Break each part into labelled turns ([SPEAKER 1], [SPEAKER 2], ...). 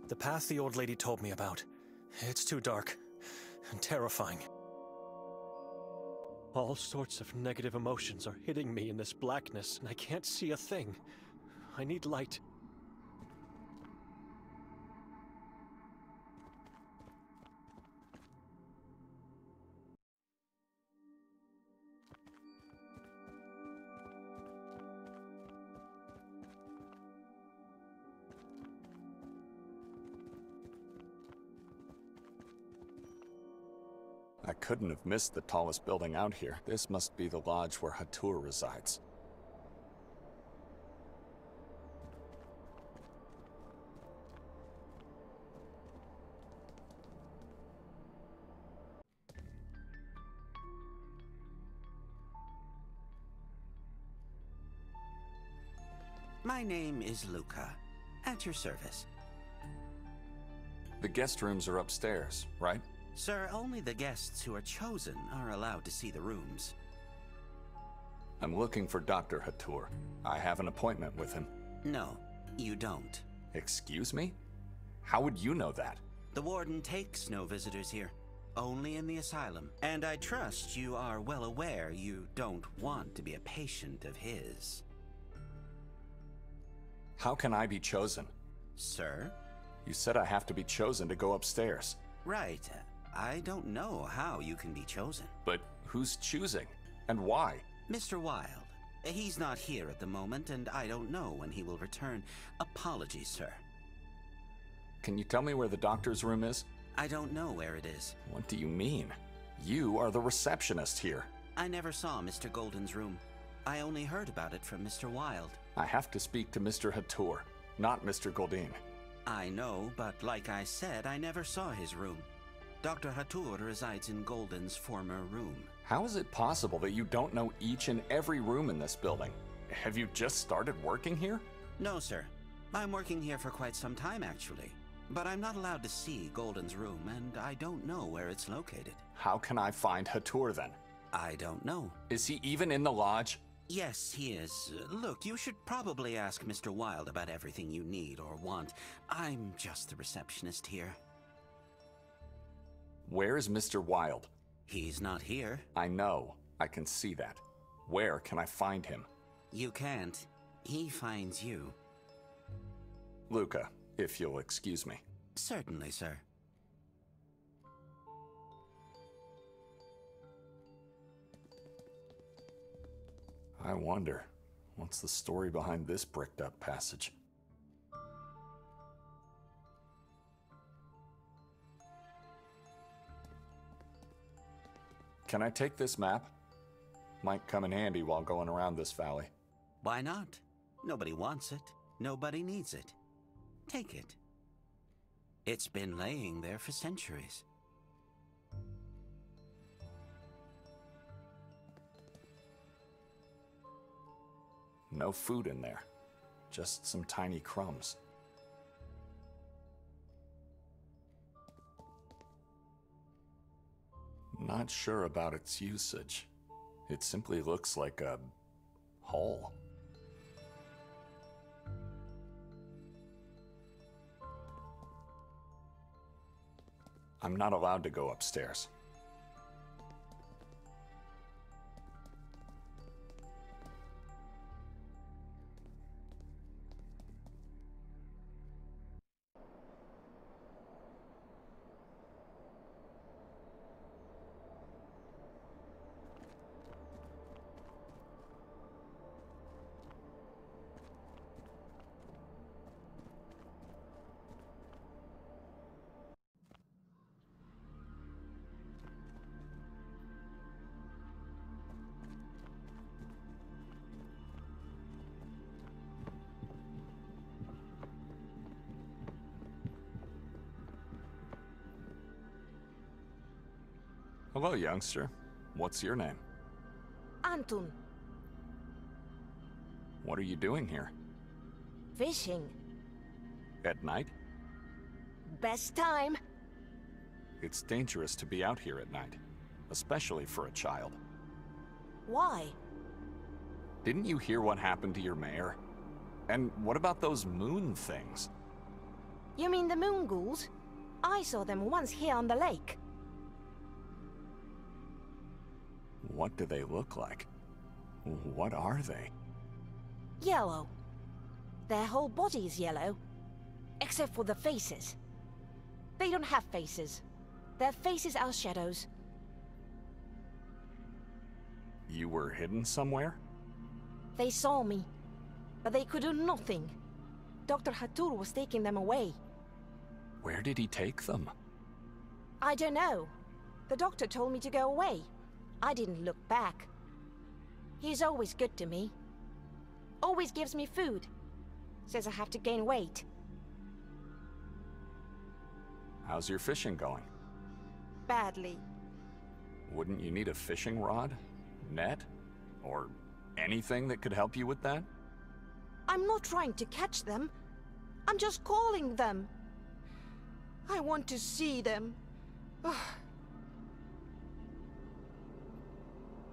[SPEAKER 1] The path the old lady told me about. It's too dark and terrifying. All sorts of negative emotions are hitting me in this blackness, and I can't see a thing. I need light.
[SPEAKER 2] I couldn't have missed the tallest building out here. This must be the lodge where Hatur resides.
[SPEAKER 3] My name is Luca. At your service.
[SPEAKER 2] The guest rooms are upstairs, right?
[SPEAKER 3] Sir, only the guests who are chosen are allowed to see the rooms.
[SPEAKER 2] I'm looking for Dr. Hatur. I have an appointment with him.
[SPEAKER 3] No, you don't.
[SPEAKER 2] Excuse me? How would you know that?
[SPEAKER 3] The warden takes no visitors here. Only in the asylum. And I trust you are well aware you don't want to be a patient of his.
[SPEAKER 2] How can I be chosen?
[SPEAKER 3] Sir?
[SPEAKER 2] You said I have to be chosen to go upstairs.
[SPEAKER 3] Right. I don't know how you can be chosen.
[SPEAKER 2] But who's choosing? And why?
[SPEAKER 3] Mr. Wilde. He's not here at the moment, and I don't know when he will return. Apologies, sir.
[SPEAKER 2] Can you tell me where the doctor's room is?
[SPEAKER 3] I don't know where it is.
[SPEAKER 2] What do you mean? You are the receptionist here.
[SPEAKER 3] I never saw Mr. Golden's room. I only heard about it from Mr. Wilde.
[SPEAKER 2] I have to speak to Mr. Hatur, not Mr. Goldin.
[SPEAKER 3] I know, but like I said, I never saw his room. Dr. Hatur resides in Golden's former room.
[SPEAKER 2] How is it possible that you don't know each and every room in this building? Have you just started working here?
[SPEAKER 3] No, sir. I'm working here for quite some time, actually. But I'm not allowed to see Golden's room, and I don't know where it's located.
[SPEAKER 2] How can I find Hatur then?
[SPEAKER 3] I don't know.
[SPEAKER 2] Is he even in the lodge?
[SPEAKER 3] Yes, he is. Look, you should probably ask Mr. Wilde about everything you need or want. I'm just the receptionist here.
[SPEAKER 2] Where is Mr. Wilde?
[SPEAKER 3] He's not here.
[SPEAKER 2] I know. I can see that. Where can I find him?
[SPEAKER 3] You can't. He finds you.
[SPEAKER 2] Luca, if you'll excuse me.
[SPEAKER 3] Certainly, sir.
[SPEAKER 2] I wonder, what's the story behind this bricked up passage? Can I take this map? Might come in handy while going around this valley.
[SPEAKER 3] Why not? Nobody wants it. Nobody needs it. Take it. It's been laying there for centuries.
[SPEAKER 2] No food in there. Just some tiny crumbs. Not sure about its usage. It simply looks like a hole. I'm not allowed to go upstairs. Hello, youngster. What's your name?
[SPEAKER 4] Antun.
[SPEAKER 2] What are you doing here?
[SPEAKER 4] Fishing.
[SPEAKER 2] At night?
[SPEAKER 4] Best time.
[SPEAKER 2] It's dangerous to be out here at night, especially for a child.
[SPEAKER 4] Why?
[SPEAKER 2] Didn't you hear what happened to your mayor? And what about those moon things?
[SPEAKER 4] You mean the moon ghouls? I saw them once here on the lake.
[SPEAKER 2] What do they look like? What are they?
[SPEAKER 4] Yellow. Their whole body is yellow. Except for the faces. They don't have faces. Their faces are shadows.
[SPEAKER 2] You were hidden somewhere?
[SPEAKER 4] They saw me, but they could do nothing. Dr. Hatur was taking them away.
[SPEAKER 2] Where did he take them?
[SPEAKER 4] I don't know. The doctor told me to go away. I didn't look back. He's always good to me. Always gives me food. Says I have to gain weight.
[SPEAKER 2] How's your fishing going?
[SPEAKER 4] Badly.
[SPEAKER 2] Wouldn't you need a fishing rod? Net? Or anything that could help you with that?
[SPEAKER 4] I'm not trying to catch them. I'm just calling them. I want to see them.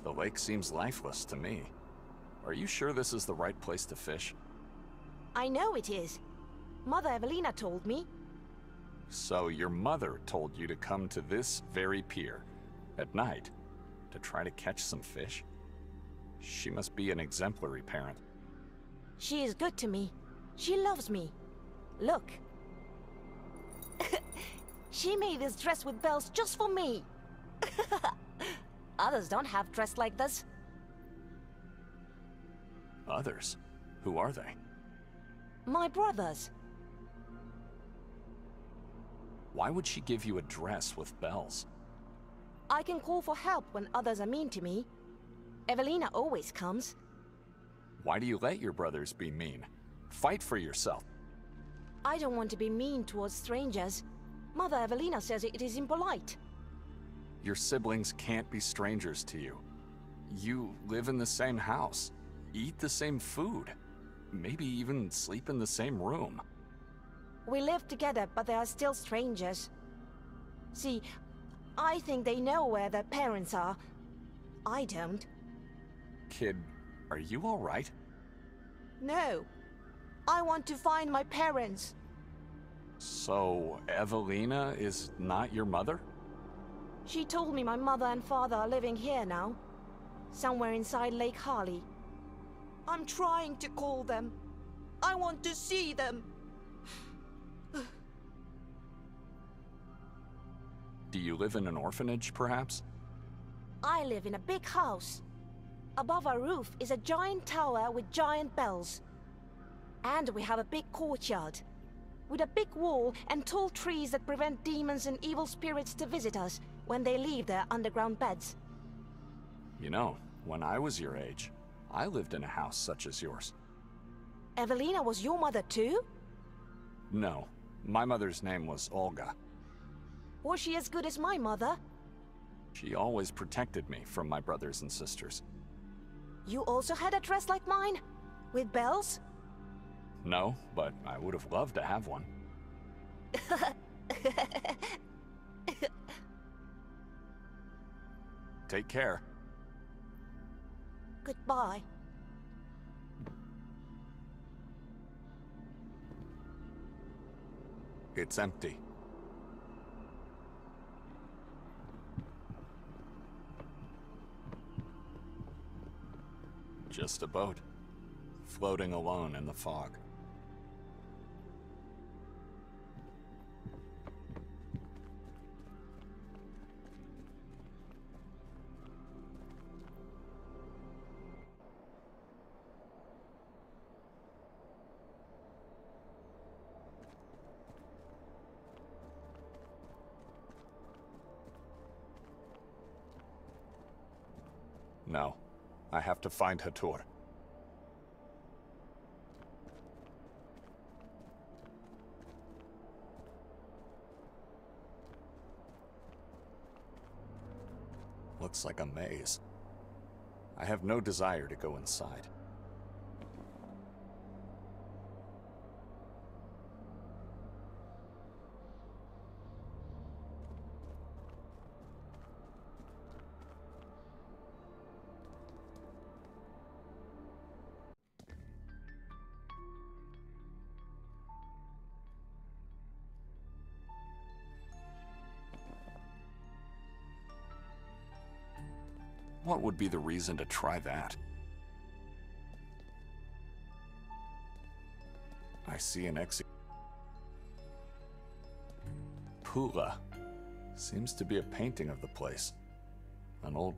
[SPEAKER 2] The lake seems lifeless to me. Are you sure this is the right place to fish?
[SPEAKER 4] I know it is. Mother Evelina told me.
[SPEAKER 2] So your mother told you to come to this very pier, at night, to try to catch some fish? She must be an exemplary parent.
[SPEAKER 4] She is good to me. She loves me. Look. She made this dress with bells just for me. Others don't have dress like this.
[SPEAKER 2] Others? Who are they?
[SPEAKER 4] My brothers.
[SPEAKER 2] Why would she give you a dress with bells?
[SPEAKER 4] I can call for help when others are mean to me. Evelina always comes.
[SPEAKER 2] Why do you let your brothers be mean? Fight for yourself.
[SPEAKER 4] I don't want to be mean towards strangers. Mother Evelina says it is impolite.
[SPEAKER 2] Your siblings can't be strangers to you. You live in the same house, eat the same food, maybe even sleep in the same room.
[SPEAKER 4] We live together, but they are still strangers. See, I think they know where their parents are. I don't.
[SPEAKER 2] Kid, are you all right?
[SPEAKER 4] No. I want to find my parents.
[SPEAKER 2] So, Evelina is not your mother?
[SPEAKER 4] She told me my mother and father are living here now. Somewhere inside Lake Harley. I'm trying to call them. I want to see them.
[SPEAKER 2] Do you live in an orphanage, perhaps?
[SPEAKER 4] I live in a big house. Above our roof is a giant tower with giant bells. And we have a big courtyard, with a big wall and tall trees that prevent demons and evil spirits to visit us when they leave their underground beds.
[SPEAKER 2] You know, when I was your age, I lived in a house such as yours.
[SPEAKER 4] Evelina was your mother too?
[SPEAKER 2] No, my mother's name was Olga.
[SPEAKER 4] Was she as good as my mother?
[SPEAKER 2] She always protected me from my brothers and sisters.
[SPEAKER 4] You also had a dress like mine? With bells?
[SPEAKER 2] No, but I would have loved to have one. Take care.
[SPEAKER 4] Goodbye.
[SPEAKER 2] It's empty. Just a boat, floating alone in the fog. No, I have to find Hatur. Looks like a maze. I have no desire to go inside. What would be the reason to try that? I see an Pula. Seems to be a painting of the place. An old...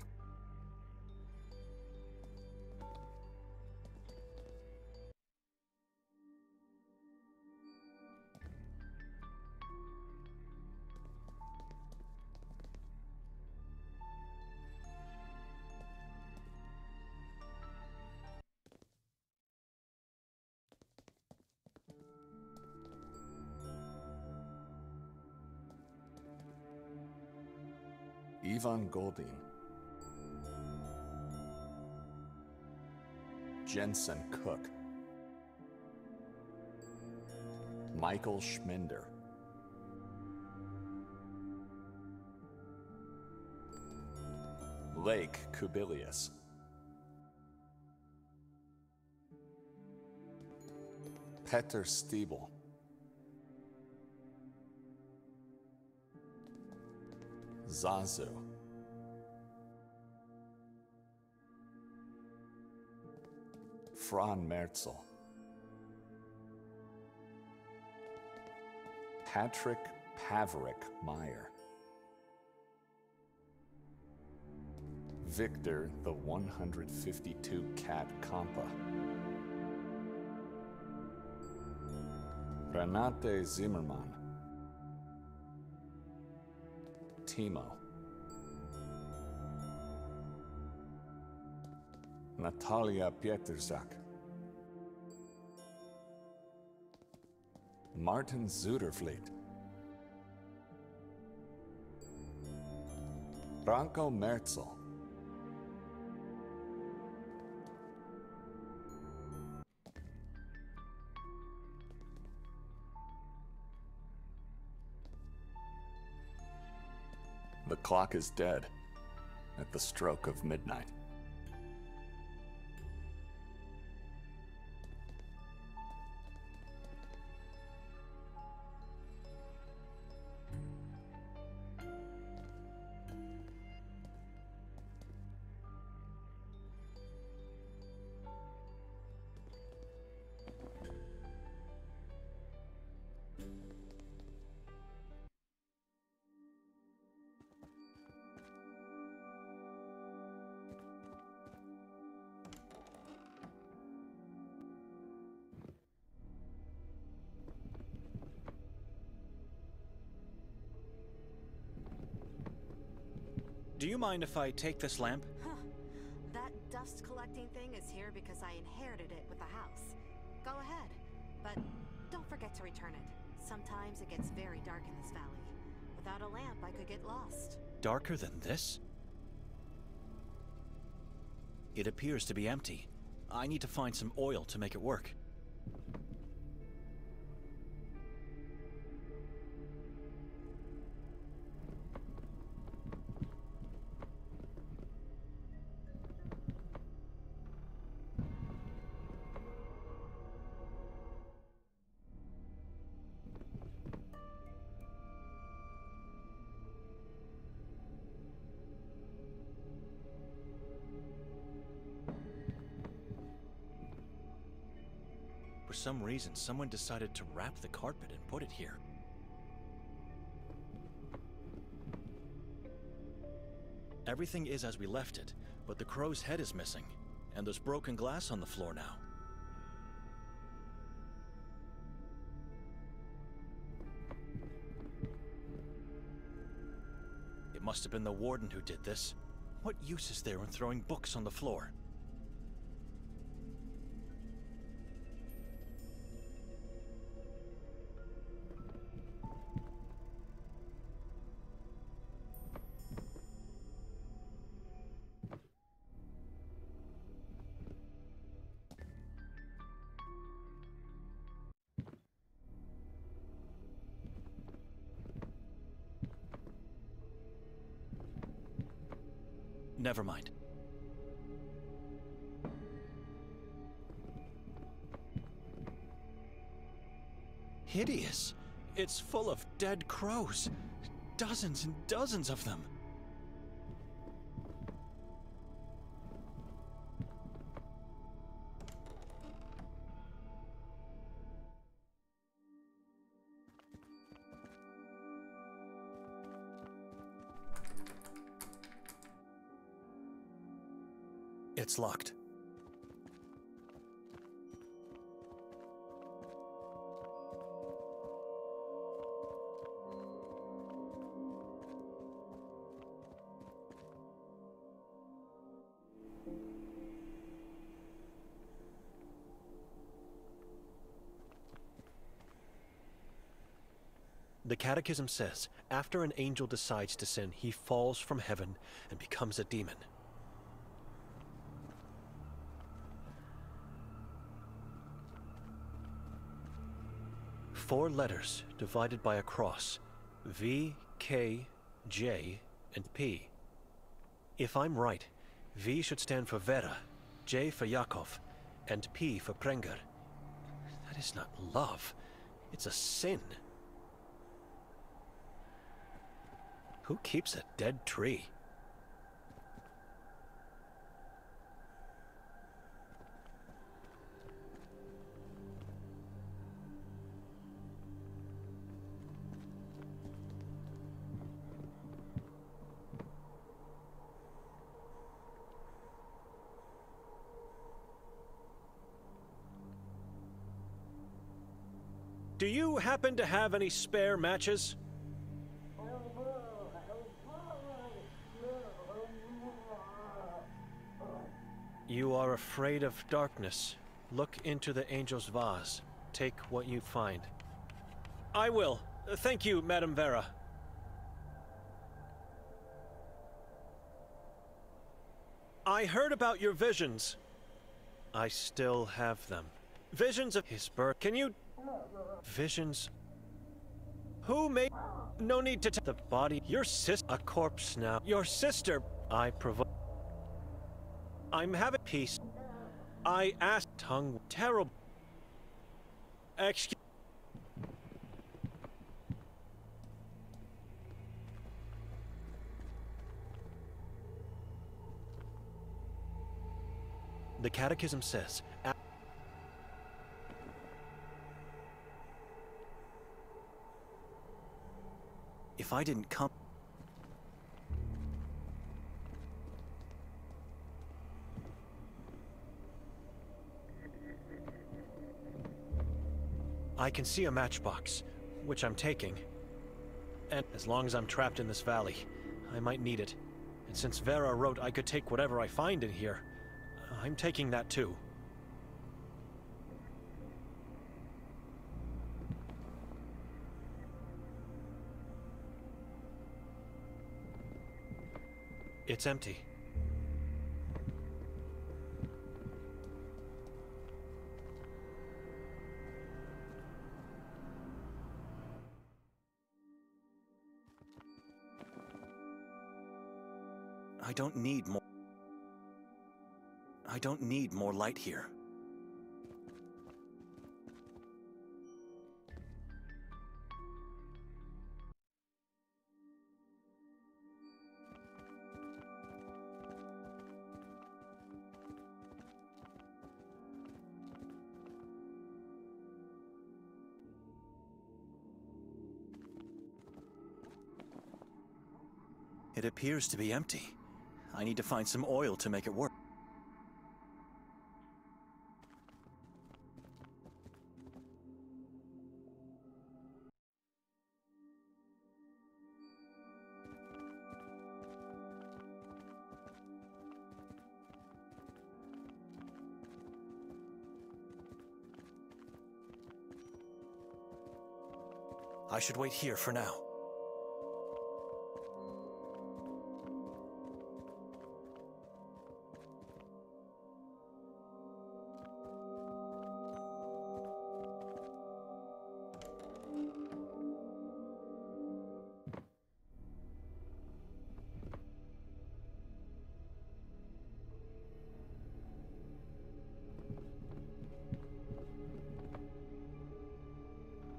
[SPEAKER 2] Ivan Goldin. Jensen Cook. Michael Schminder. Lake Kubilius. Peter Stiebel. Zazu. Fran Merzel. Patrick Paverick Meyer. Victor the 152 Cat Compa. Renate Zimmermann. Timo. Natalia Pietrzak. Martin Zudervliet. Branko Merzel. The clock is dead at the stroke of midnight.
[SPEAKER 1] Do you mind if I take this lamp?
[SPEAKER 5] That dust-collecting thing is here because I inherited it with the house. Go ahead, but don't forget to return it. Sometimes it gets very dark in this valley. Without a lamp, I could get lost.
[SPEAKER 1] Darker than this? It appears to be empty. I need to find some oil to make it work. For some reason, someone decided to wrap the carpet and put it here. Everything is as we left it, but the crow's head is missing, and there's broken glass on the floor now. It must have been the warden who did this. What use is there in throwing books on the floor? Never mind. Hideous. It's full of dead crows. Dozens and dozens of them. It's locked. The Catechism says, after an angel decides to sin, he falls from heaven and becomes a demon. Four letters divided by a cross: V, K, J, and P. If I'm right, V should stand for Vera, J for Yakov, and P for Prenger. That is not love. It's a sin. Who keeps a dead tree? Do you happen to have any spare matches? You are afraid of darkness. Look into the angel's vase. Take what you find. I will. Thank you, Madame Vera. I heard about your visions. I still have them. Visions of his birth. Can you... Visions... Who made... No need to the body... Your sister... A corpse now. Your sister... I provoke... I'm having peace. I asked... Tongue... Terrible... Excuse... The Catechism says... If I didn't come... I can see a matchbox, which I'm taking. And as long as I'm trapped in this valley, I might need it. And since Vera wrote I could take whatever I find in here, I'm taking that too. It's empty. I don't need more. I don't need more light here. It appears to be empty. I need to find some oil to make it work. I should wait here for now.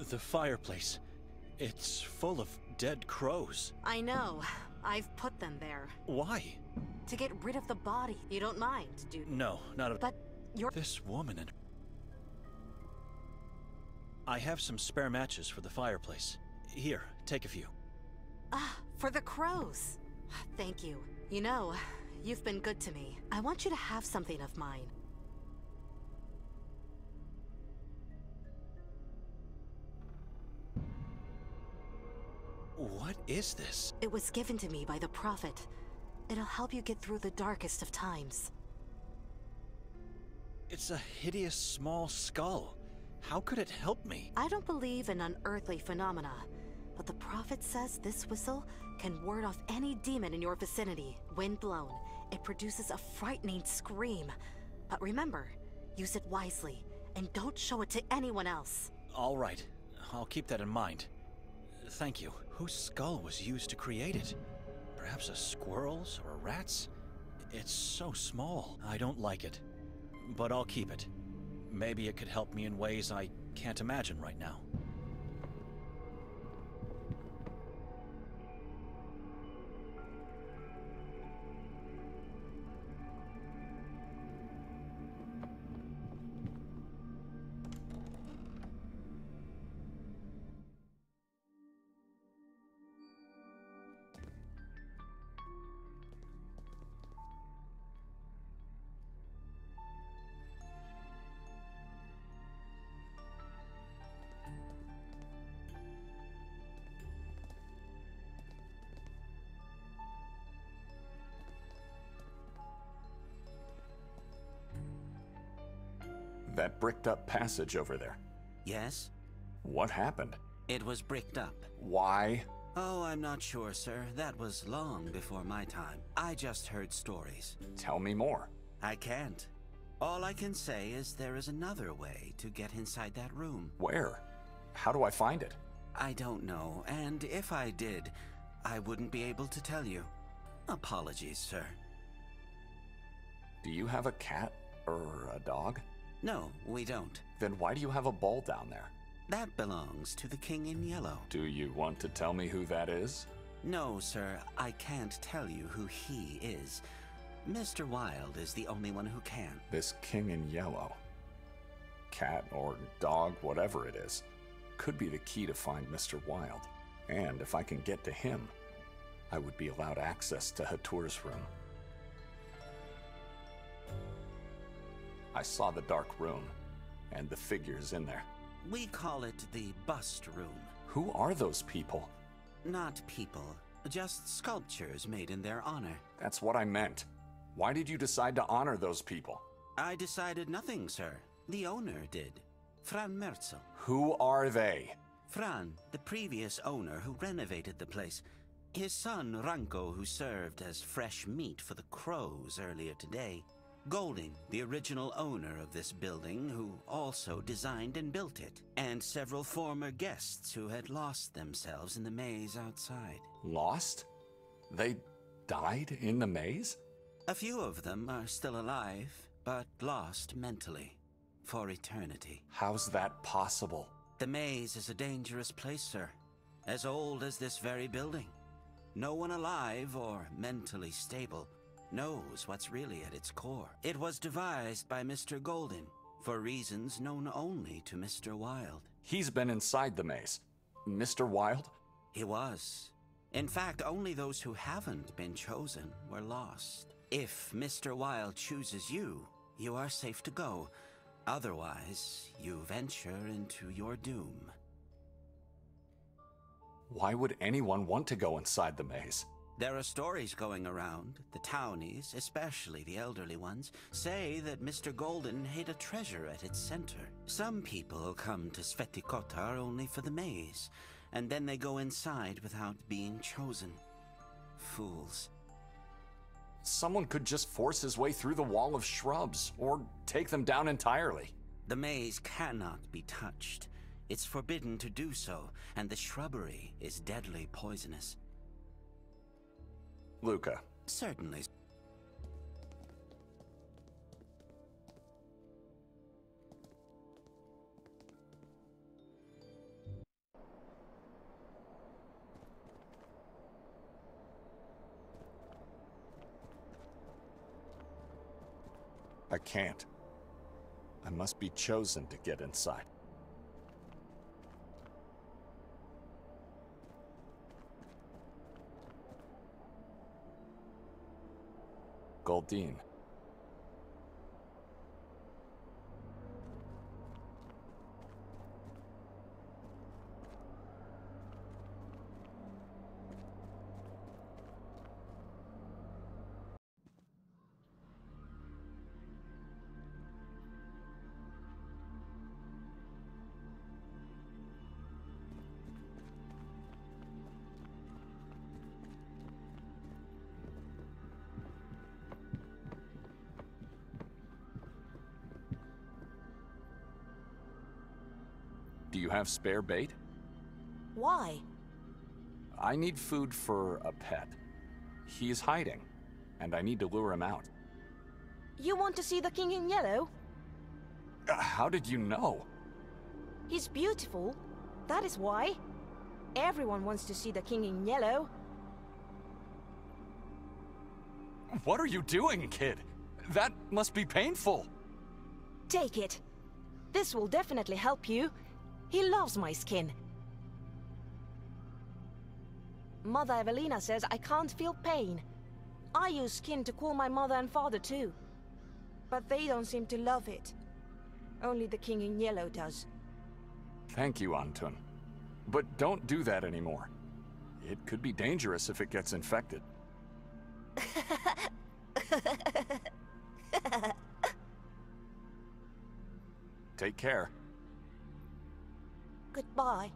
[SPEAKER 1] The fireplace. It's full of dead crows.
[SPEAKER 5] I know. I've put them there.
[SPEAKER 1] Why?
[SPEAKER 5] To get rid of the body. You don't mind, do you?
[SPEAKER 1] No, not at all.
[SPEAKER 5] But you're...
[SPEAKER 1] This woman and... I have some spare matches for the fireplace. Here, take a few.
[SPEAKER 5] Ah, for the crows. Thank you. You know, You've been good to me. I want you to have something of mine.
[SPEAKER 1] What is this?
[SPEAKER 5] It was given to me by the Prophet. It'll help you get through the darkest of times.
[SPEAKER 1] It's a hideous small skull. How could it help me?
[SPEAKER 5] I don't believe in unearthly phenomena, but the Prophet says this whistle can ward off any demon in your vicinity. When blown, it produces a frightening scream. But remember, use it wisely, and don't show it to anyone else.
[SPEAKER 1] All right. I'll keep that in mind. Thank you. Whose skull was used to create it? Perhaps a squirrel's or a rat's? It's so small. I don't like it. But I'll keep it. Maybe it could help me in ways I can't imagine right now.
[SPEAKER 2] That bricked up passage over there.
[SPEAKER 3] Yes?
[SPEAKER 2] What happened?
[SPEAKER 3] It was bricked up.
[SPEAKER 2] Why?
[SPEAKER 3] Oh, I'm not sure, sir. That was long before my time. I just heard stories.
[SPEAKER 2] Tell me more.
[SPEAKER 3] I can't. All I can say is there is another way to get inside that room.
[SPEAKER 2] Where? How do I find it?
[SPEAKER 3] I don't know, and if I did, I wouldn't be able to tell you. Apologies, sir.
[SPEAKER 2] Do you have a cat or a dog?
[SPEAKER 3] No, we don't.
[SPEAKER 2] Then why do you have a bowl down there?
[SPEAKER 3] That belongs to the King in Yellow.
[SPEAKER 2] Do you want to tell me who that is?
[SPEAKER 3] No, sir, I can't tell you who he is. Mr. Wilde is the only one who can.
[SPEAKER 2] This King in Yellow, cat or dog, whatever it is, could be the key to find Mr. Wilde. And if I can get to him, I would be allowed access to Hatur's room. I saw the dark room, and the figures in there.
[SPEAKER 3] We call it the bust room.
[SPEAKER 2] Who are those people?
[SPEAKER 3] Not people, just sculptures made in their honor.
[SPEAKER 2] That's what I meant. Why did you decide to honor those people?
[SPEAKER 3] I decided nothing, sir. The owner did. Fran Merzel.
[SPEAKER 2] Who are they?
[SPEAKER 3] Fran, the previous owner who renovated the place. His son, Ranko, who served as fresh meat for the crows earlier today. Golding, the original owner of this building, who also designed and built it. And several former guests who had lost themselves in the maze outside.
[SPEAKER 2] Lost? They died in the maze?
[SPEAKER 3] A few of them are still alive, but lost mentally. For eternity.
[SPEAKER 2] How's that possible?
[SPEAKER 3] The maze is a dangerous place, sir. As old as this very building. No one alive or mentally stable knows what's really at its core. It was devised by Mr. Golden, for reasons known only to Mr. Wilde.
[SPEAKER 2] He's been inside the maze. Mr. Wilde?
[SPEAKER 3] He was. In fact, only those who haven't been chosen were lost. If Mr. Wilde chooses you, you are safe to go. Otherwise, you venture into your doom.
[SPEAKER 2] Why would anyone want to go inside the maze?
[SPEAKER 3] There are stories going around. The townies, especially the elderly ones, say that Mr. Golden hid a treasure at its center. Some people come to Sveti Kotar only for the maze, and then they go inside without being chosen. Fools.
[SPEAKER 2] Someone could just force his way through the wall of shrubs, or take them down entirely.
[SPEAKER 3] The maze cannot be touched. It's forbidden to do so, and the shrubbery is deadly poisonous.
[SPEAKER 2] Luca.
[SPEAKER 3] Certainly.
[SPEAKER 2] I can't. I must be chosen to get inside. Goldeen. Do you have spare bait?
[SPEAKER 4] Why?
[SPEAKER 2] I need food for a pet. He's hiding, and I need to lure him out.
[SPEAKER 4] You want to see the King in Yellow?
[SPEAKER 2] How did you know?
[SPEAKER 4] He's beautiful. That is why. Everyone wants to see the King in Yellow.
[SPEAKER 2] What are you doing, kid? That must be painful.
[SPEAKER 4] Take it. This will definitely help you. He loves my skin. Mother Evelina says I can't feel pain. I use skin to cool my mother and father too. But they don't seem to love it. Only the King in Yellow does.
[SPEAKER 2] Thank you, Antun. But don't do that anymore. It could be dangerous if it gets infected. Take care.
[SPEAKER 4] Goodbye.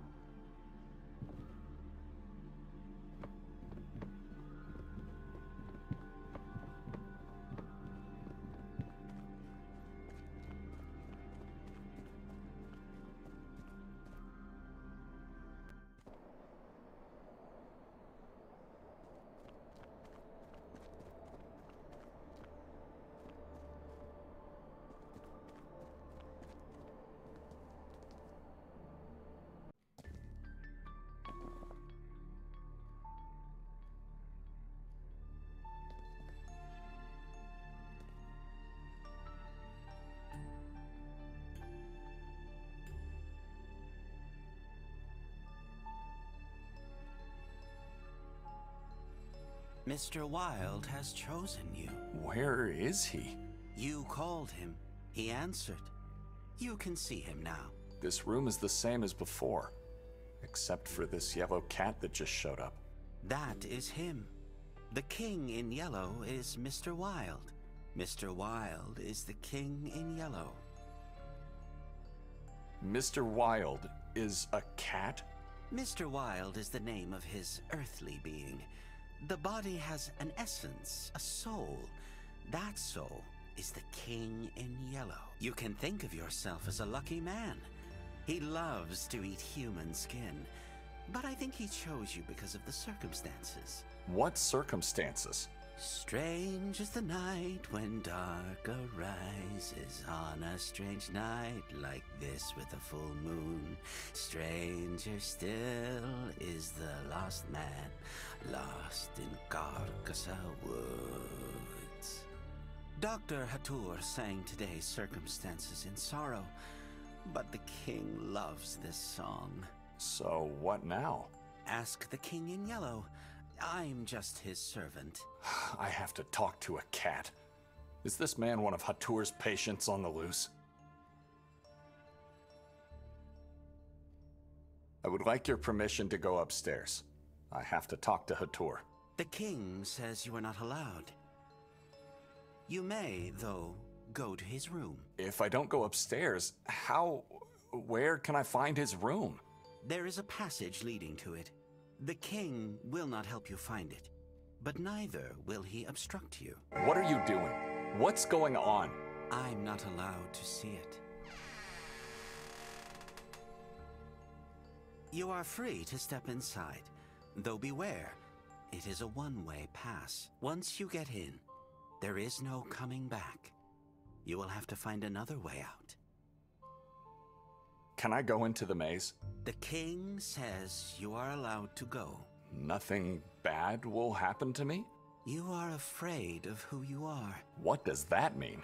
[SPEAKER 3] Mr. Wilde has chosen you.
[SPEAKER 2] Where is he?
[SPEAKER 3] You called him. He answered. You can see him now.
[SPEAKER 2] This room is the same as before, except for this yellow cat that just showed up.
[SPEAKER 3] That is him. The King in Yellow is Mr. Wilde. Mr. Wilde is the King in Yellow.
[SPEAKER 2] Mr. Wilde is a cat?
[SPEAKER 3] Mr. Wilde is the name of his earthly being. The body has an essence, a soul. That soul is the King in Yellow. You can think of yourself as a lucky man. He loves to eat human skin. But I think he chose you because of the circumstances.
[SPEAKER 2] What circumstances?
[SPEAKER 3] Strange is the night when dark arises on a strange night like this with a full moon. Stranger still is the lost man, lost in Carcassonne woods. Dr. Hattur sang today's circumstances in sorrow, but the king loves this song.
[SPEAKER 2] So what now?
[SPEAKER 3] Ask the King in Yellow. I'm just his servant.
[SPEAKER 2] I have to talk to a cat. Is this man one of Hattur's patients on the loose? I would like your permission to go upstairs. I have to talk to Hattur.
[SPEAKER 3] The king says you are not allowed. You may, though, go to his room.
[SPEAKER 2] If I don't go upstairs, where can I find his room?
[SPEAKER 3] There is a passage leading to it. The king will not help you find it, but neither will he obstruct you.
[SPEAKER 2] What are you doing? What's going on?
[SPEAKER 3] I'm not allowed to see it. You are free to step inside, though beware, it is a one-way pass. Once you get in, there is no coming back. You will have to find another way out.
[SPEAKER 2] Can I go into the maze?
[SPEAKER 3] The king says you are allowed to go.
[SPEAKER 2] Nothing bad will happen to me?
[SPEAKER 3] You are afraid of who you are.
[SPEAKER 2] What does that mean?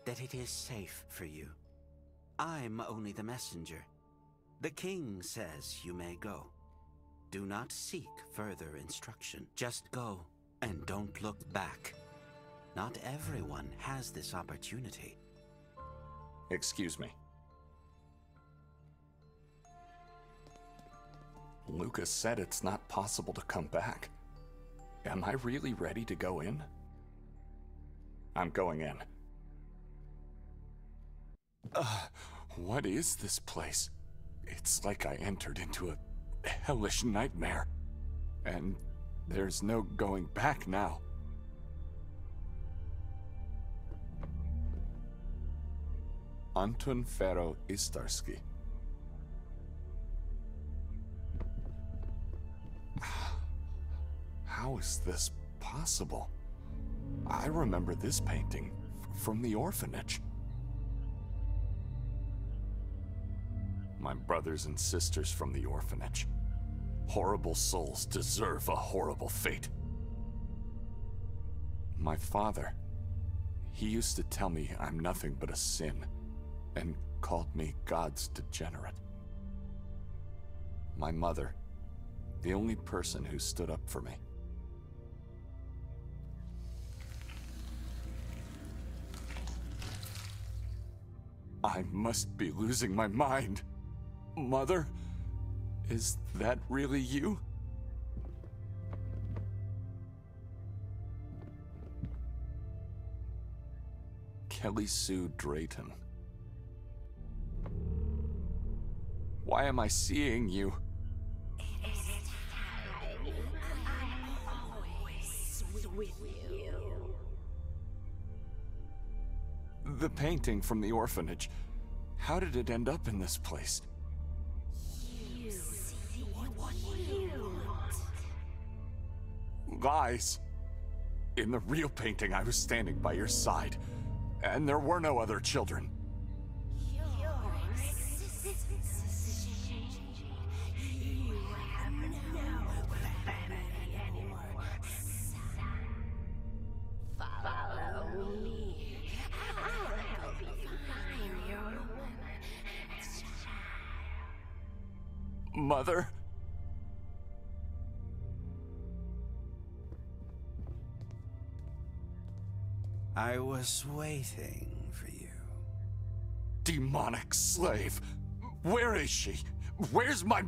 [SPEAKER 3] That it is safe for you. I'm only the messenger. The king says you may go. Do not seek further instruction. Just go and don't look back. Not everyone has this opportunity.
[SPEAKER 2] Excuse me. Lucas said it's not possible to come back. Am I really ready to go in? I'm going in. What is this place? It's like I entered into a hellish nightmare. And there's no going back now. Anton Fero Istarski. How is this possible? I remember this painting from the orphanage. My brothers and sisters from the orphanage. Horrible souls deserve a horrible fate. My father, he used to tell me I'm nothing but a sin, and called me God's degenerate. My mother, the only person who stood up for me. I must be losing my mind. Mother, is that really you? Kelly Sue Drayton. Why am I seeing you? The painting from the orphanage. How did it end up in this place? Lies. In the real painting, I was standing by your side, and there were no other children. Mother?
[SPEAKER 3] I was waiting for you.
[SPEAKER 2] Demonic slave! Where is she? Where's my